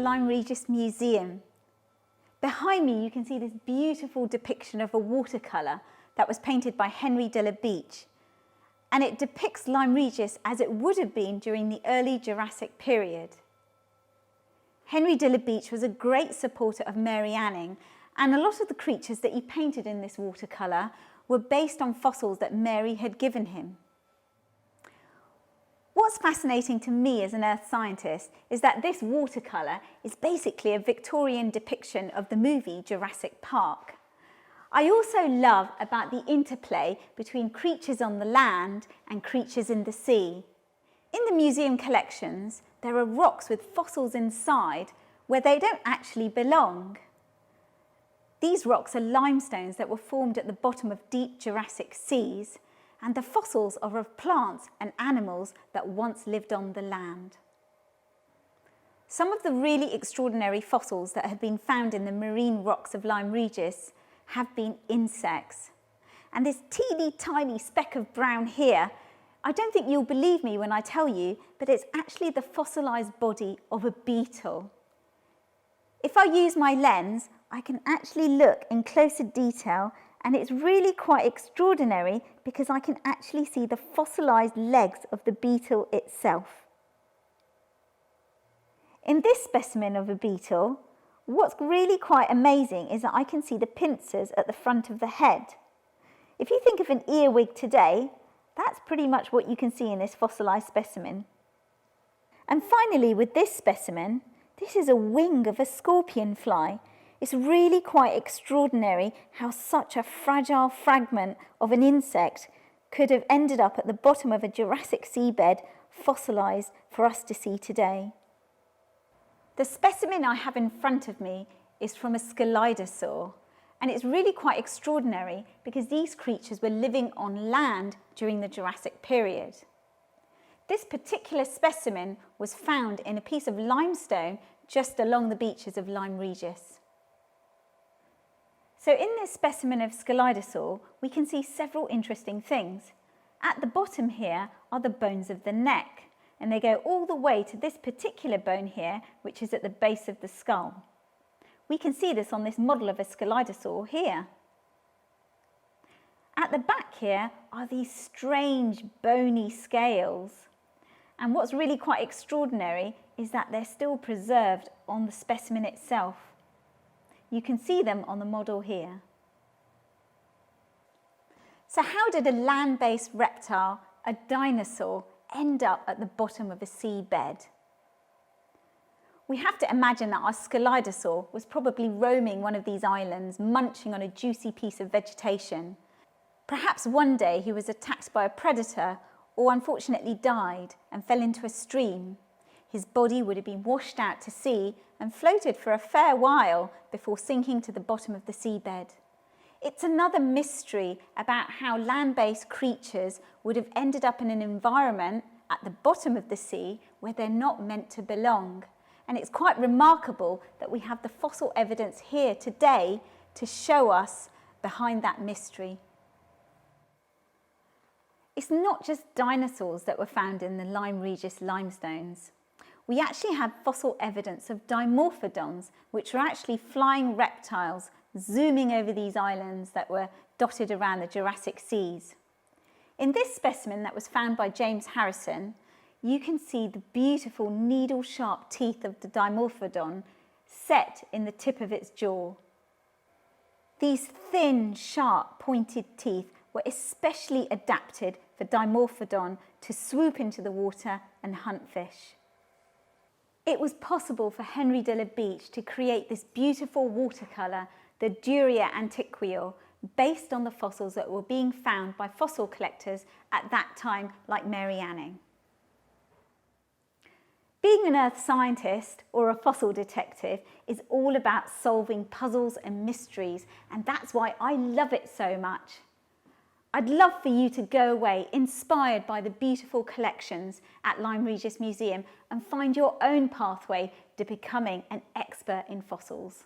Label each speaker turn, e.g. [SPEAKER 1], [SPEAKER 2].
[SPEAKER 1] Lyme Regis Museum. Behind me you can see this beautiful depiction of a watercolour that was painted by Henry de la Beach, and it depicts Lyme Regis as it would have been during the early Jurassic period. Henry de la Beach was a great supporter of Mary Anning, and a lot of the creatures that he painted in this watercolour were based on fossils that Mary had given him. What's fascinating to me as an earth scientist is that this watercolour is basically a Victorian depiction of the movie Jurassic Park. I also love about the interplay between creatures on the land and creatures in the sea. In the museum collections, there are rocks with fossils inside where they don't actually belong. These rocks are limestones that were formed at the bottom of deep Jurassic seas, and the fossils are of plants and animals that once lived on the land. Some of the really extraordinary fossils that have been found in the marine rocks of Lyme Regis have been insects. And this teeny tiny speck of brown here, I don't think you'll believe me when I tell you, but it's actually the fossilised body of a beetle. If I use my lens, I can actually look in closer detail, and it's really quite extraordinary because I can actually see the fossilised legs of the beetle itself. In this specimen of a beetle, what's really quite amazing is that I can see the pincers at the front of the head. If you think of an earwig today, that's pretty much what you can see in this fossilised specimen. And finally, with this specimen, this is a wing of a scorpion fly. It's really quite extraordinary how such a fragile fragment of an insect could have ended up at the bottom of a Jurassic seabed, fossilised for us to see today. The specimen I have in front of me is from a Dinosaur, and it's really quite extraordinary because these creatures were living on land during the Jurassic period. This particular specimen was found in a piece of limestone just along the beaches of Lyme Regis. So in this specimen of Dinosaur, we can see several interesting things. At the bottom here are the bones of the neck, and they go all the way to this particular bone here, which is at the base of the skull. We can see this on this model of a Dinosaur here. At the back here are these strange bony scales. And what's really quite extraordinary is that they're still preserved on the specimen itself. You can see them on the model here. So how did a land-based reptile, a dinosaur, end up at the bottom of a seabed? We have to imagine that our Dinosaur was probably roaming one of these islands, munching on a juicy piece of vegetation. Perhaps one day he was attacked by a predator, or unfortunately died and fell into a stream. His body would have been washed out to sea and floated for a fair while before sinking to the bottom of the seabed. It's another mystery about how land-based creatures would have ended up in an environment at the bottom of the sea where they're not meant to belong. And it's quite remarkable that we have the fossil evidence here today to show us behind that mystery. It's not just dinosaurs that were found in the Lyme Regis limestones. We actually have fossil evidence of dimorphodons, which are actually flying reptiles zooming over these islands that were dotted around the Jurassic seas. In this specimen that was found by James Harrison, you can see the beautiful needle-sharp teeth of the dimorphodon set in the tip of its jaw. These thin, sharp, pointed teeth were especially adapted for dimorphodon to swoop into the water and hunt fish. It was possible for Henry de la Beach to create this beautiful watercolour, the Duria antiquae, based on the fossils that were being found by fossil collectors at that time, like Mary Anning. Being an earth scientist or a fossil detective is all about solving puzzles and mysteries, and that's why I love it so much. I'd love for you to go away inspired by the beautiful collections at Lyme Regis Museum and find your own pathway to becoming an expert in fossils.